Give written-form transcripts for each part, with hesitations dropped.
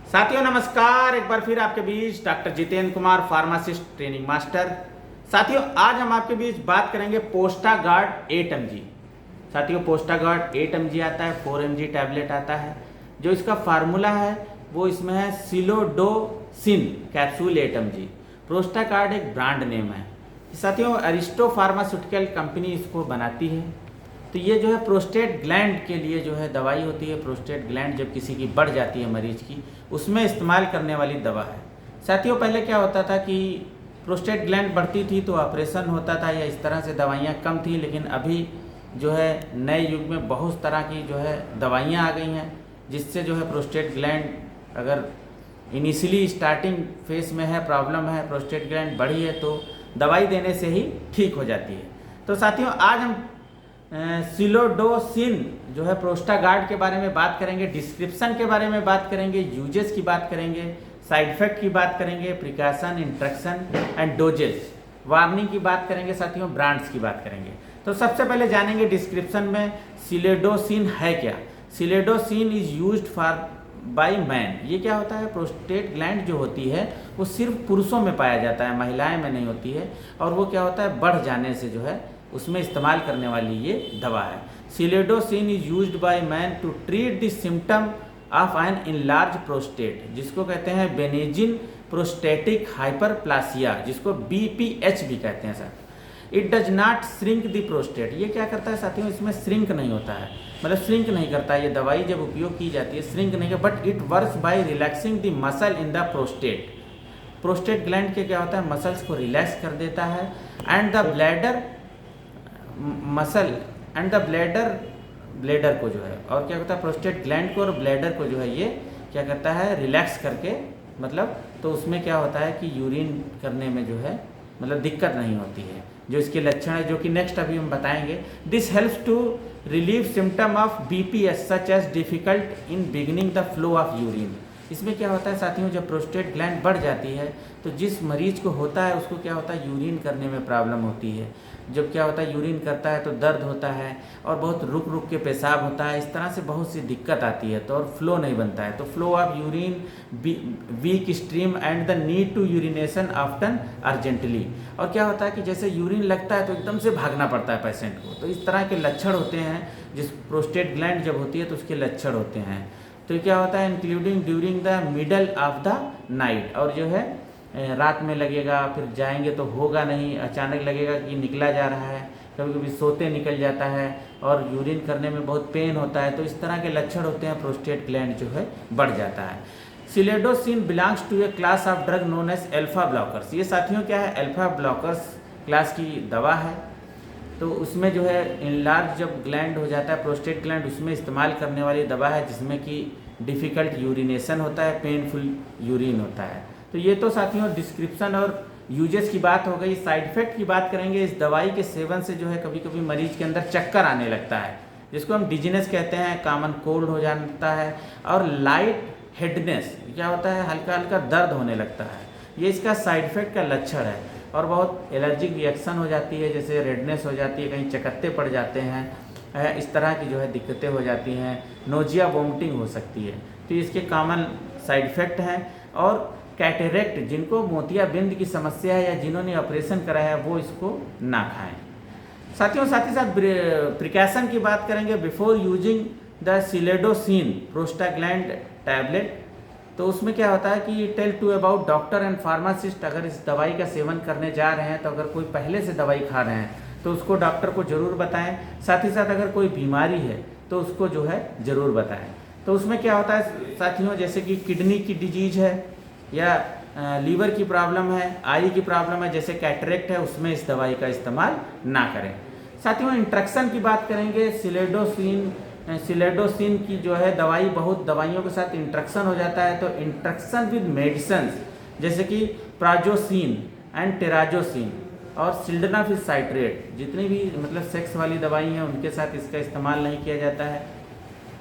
साथियों नमस्कार, एक बार फिर आपके बीच doctor Jitendra Kumar, pharmacist training master. साथियों आज हम आपके बीच बात करेंगे पोस्टागार्ड 8 mg। साथियों पोस्टागार्ड 8 mg आता है, 4 mg टैबलेट आता है। जो इसका फार्मूला है वो इसमें है सिलोडोसिन कैप्सूल 8 mg। पोस्टागार्ड एक ब्रांड नेम है। साथियों अरिस्टो फार्मास्यूटिकल कंपनी इसको बनाती है। तो ये जो है प्रोस्टेट ग्लैंड के लिए जो है दवाई होती है। प्रोस्टेट ग्लैंड जब किसी की बढ़ जाती है मरीज की, उसमें इस्तेमाल करने वाली दवा है। साथियों पहले क्या होता था कि प्रोस्टेट ग्लैंड बढ़ती थी तो ऑपरेशन होता था या इस तरह से दवाइयाँ कम थी, लेकिन अभी जो है नए युग में बहुत तरह की जो है दवाइयाँ आ गई हैं, जिससे जो है प्रोस्टेट ग्लैंड अगर इनिशियली स्टार्टिंग फेस में है, प्रॉब्लम है, प्रोस्टेट ग्लैंड बढ़ी है, तो दवाई देने से ही ठीक हो जाती है। तो साथियों आज हम सिलोडोसिन जो है प्रोस्टागार्ड के बारे में बात करेंगे, डिस्क्रिप्शन के बारे में बात करेंगे, यूजेस की बात करेंगे, साइड इफेक्ट की बात करेंगे, precaution, instruction and doses, warning की बात करेंगे, साथियों ब्रांड्स की बात करेंगे। तो सबसे पहले जानेंगे डिस्क्रिप्शन में सिलोडोसिन है क्या। Silodosin is used for by man. ये क्या होता है, प्रोस्टेट ग्लैंड जो होती है वो सिर्फ पुरुषों में पाया जाता है, महिलाएं में नहीं होती है। और वो क्या होता है, बढ़ जाने से जो है उसमें इस्तेमाल करने वाली ये दवा है। Silodosin is used by man to treat the symptom of an enlarge prostate, जिसको कहते हैं बेनिजिन प्रोस्टेटिक हाइपरप्लासिया, जिसको BPH भी कहते हैं sir. It does not shrink the prostate. ये क्या करता है साथियों, इसमें श्रिंक नहीं होता है, मतलब श्रिंक नहीं करता ये दवाई जब उपयोग की जाती है, श्रिंक नहीं, but it works by relaxing the muscle in the prostate. Prostate gland के क्या होता है, मसल्स को रिलैक्स कर देता है। And the bladder muscle and the bladder को जो है, और क्या होता है प्रोस्टेट ग्लैंड को और ब्लैडर को जो है ये क्या करता है, रिलैक्स करके, मतलब तो उसमें क्या होता है कि यूरिन करने में जो है मतलब दिक्कत नहीं होती है। जो इसके लक्षण है जो कि नेक्स्ट अभी हम बताएंगे। This helps to relieve symptom of BPH such as difficult in beginning the flow of urine. इसमें क्या होता है साथियों, जब प्रोस्टेट ग्लैंड बढ़ जाती है तो जिस मरीज को होता है उसको क्या होता है, यूरिन करने में प्रॉब्लम होती है। जब क्या होता है यूरिन करता है तो दर्द होता है और बहुत रुक रुक के पेशाब होता है, इस तरह से बहुत सी दिक्कत आती है, तो और फ्लो नहीं बनता है। तो flow of urine, weak stream and the need to urination often urgently. और क्या होता है कि जैसे यूरिन लगता है तो एकदम से भागना पड़ता है पेशेंट को। तो इस तरह के लक्षण होते हैं, जिस प्रोस्टेट ग्लैंड जब होती है तो उसके लक्षण होते हैं। तो क्या होता है, including during the middle of the night, और जो है रात में लगेगा, फिर जाएंगे तो होगा नहीं, अचानक लगेगा कि निकला जा रहा है, कभी कभी सोते निकल जाता है और यूरिन करने में बहुत पेन होता है। तो इस तरह के लक्षण होते हैं, प्रोस्टेट ग्लैंड जो है बढ़ जाता है। Silodosin belongs to a class of drug known as alpha blockers. ये साथियों क्या है, अल्फा ब्लॉकर्स क्लास की दवा है। तो उसमें जो है इनलार्ज जब ग्लैंड हो जाता है प्रोस्टेट ग्लैंड, उसमें इस्तेमाल करने वाली दवा है, जिसमें कि डिफ़िकल्ट यूरिनेशन होता है, पेनफुल यूरिन होता है। तो ये तो साथियों डिस्क्रिप्शन और यूजेस की बात हो गई। साइड इफेक्ट की बात करेंगे। इस दवाई के सेवन से जो है कभी कभी मरीज के अंदर चक्कर आने लगता है, जिसको हम डिजीनेस कहते हैं, कॉमन कोल्ड हो जाता है, और लाइट हेडनेस क्या होता है, हल्का हल्का दर्द होने लगता है। ये इसका साइड इफेक्ट का लक्षण है। और बहुत एलर्जिक रिएक्शन हो जाती है, जैसे रेडनेस हो जाती है, कहीं चकत्ते पड़ जाते हैं, इस तरह की जो है दिक्कतें हो जाती हैं, नोजिया वोमिटिंग हो सकती है। तो इसके कॉमन साइड इफेक्ट हैं। और कैटरेक्ट, जिनको मोतियाबिंद की समस्या है या जिन्होंने ऑपरेशन कराया है वो इसको ना खाएं। साथियों साथ ही साथ प्रिकॉशन की बात करेंगे। बिफोर यूजिंग द सिलोडोसिन प्रोस्टाग्लैंड टैबलेट, तो उसमें क्या होता है कि tell to about doctor and pharmacist. अगर इस दवाई का सेवन करने जा रहे हैं तो अगर कोई पहले से दवाई खा रहे हैं तो उसको डॉक्टर को ज़रूर बताएं। साथ ही साथ अगर कोई बीमारी है तो उसको जो है ज़रूर बताएं। तो उसमें क्या होता है साथियों, जैसे कि किडनी की डिजीज है या लीवर की प्रॉब्लम है, आई की प्रॉब्लम है, जैसे कैटरेक्ट है, उसमें इस दवाई का इस्तेमाल ना करें। साथियों इंट्रक्शन की बात करेंगे। सिलोडोसिन की जो है दवाई बहुत दवाइयों के साथ इंट्रक्शन हो जाता है। तो इंट्रक्शन विद मेडिसिन जैसे कि प्राजोसिन एंड टेराजोसिन और सिल्डनाफिल साइट्रेट, जितनी भी मतलब सेक्स वाली दवाई हैं उनके साथ इसका इस्तेमाल नहीं किया जाता है,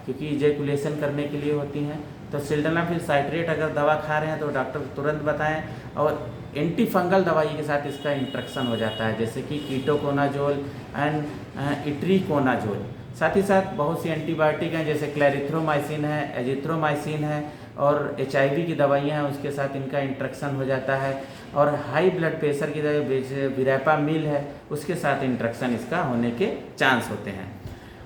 क्योंकि इजैकुलेशन करने के लिए होती हैं। तो सिल्डनाफिल साइट्रेट अगर दवा खा रहे हैं तो डॉक्टर को तुरंत बताएं। और एंटी फंगल दवाई के साथ इसका इंट्रक्शन हो जाता है, जैसे कि कीटोकोनाजोल एंड इट्रीकोनाजोल। साथ ही साथ बहुत सी एंटीबायोटिक हैं, जैसे क्लैरिथ्रोमाइसिन है, एजिथ्रोमाइसिन है, और HIV की दवाइयाँ हैं उसके साथ इनका इंट्रैक्शन हो जाता है, और हाई ब्लड प्रेशर की दवाई विरापामिल है उसके साथ इंट्रैक्शन इसका होने के चांस होते हैं।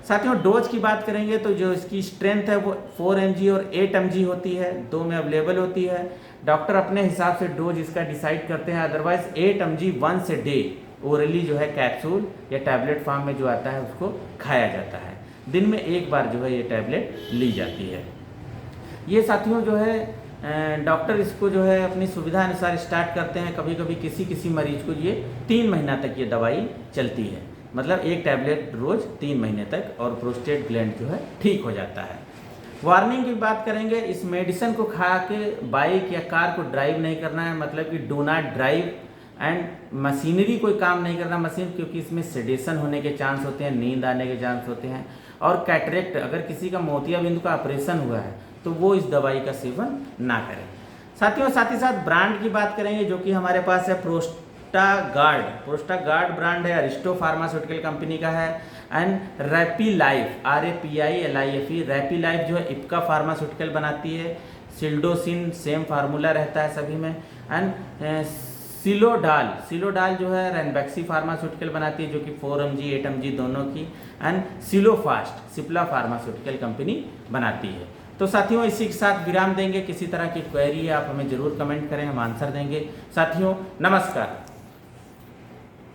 साथियों डोज की बात करेंगे तो जो इसकी स्ट्रेंथ है वो 4 mg और 8 mg होती है, दो में अवेलेबल होती है। डॉक्टर अपने हिसाब से डोज इसका डिसाइड करते हैं, otherwise 8 mg once a day orally जो है कैप्सूल या टैबलेट फॉर्म में जो आता है उसको खाया जाता है। दिन में एक बार जो है ये टैबलेट ली जाती है। ये साथियों जो है डॉक्टर इसको जो है अपनी सुविधा अनुसार स्टार्ट करते हैं। कभी कभी किसी मरीज को ये 3 महीना तक ये दवाई चलती है, मतलब एक टैबलेट रोज 3 महीने तक, और प्रोस्टेट ग्लैंड जो है ठीक हो जाता है। वार्निंग की बात करेंगे, इस मेडिसिन को खा के बाइक या कार को ड्राइव नहीं करना है, मतलब कि do not drive, and machinery कोई काम नहीं करना मशीन, क्योंकि इसमें सेडेशन होने के चांस होते हैं, नींद आने के चांस होते हैं। और कैटरेक्ट, अगर किसी का मोतियाबिंदु का ऑपरेशन हुआ है तो वो इस दवाई का सेवन ना करें। साथियों साथ ही साथ ब्रांड की बात करेंगे जो कि हमारे पास है प्रोस्टागार्ड ब्रांड है, अरिस्टो फार्मास्यूटिकल कंपनी का है, एंड रैपीलाइफ RAPILIFE रैपीलाइफ जो है इप्का फार्मास्यूटिकल बनाती है। सिल्डोसिन सेम फार्मूला रहता है सभी में, एंड सिलोडाल जो है रैनबैक्सी फार्मास्यूटिकल बनाती है जो कि 4 mg 8 mg दोनों की, एंड सिलोफास्ट सिप्ला फार्मास्यूटिकल कंपनी बनाती है। तो साथियों इसी के साथ विराम देंगे। किसी तरह की क्वेरी है आप हमें जरूर कमेंट करें, हम आंसर देंगे। साथियों नमस्कार।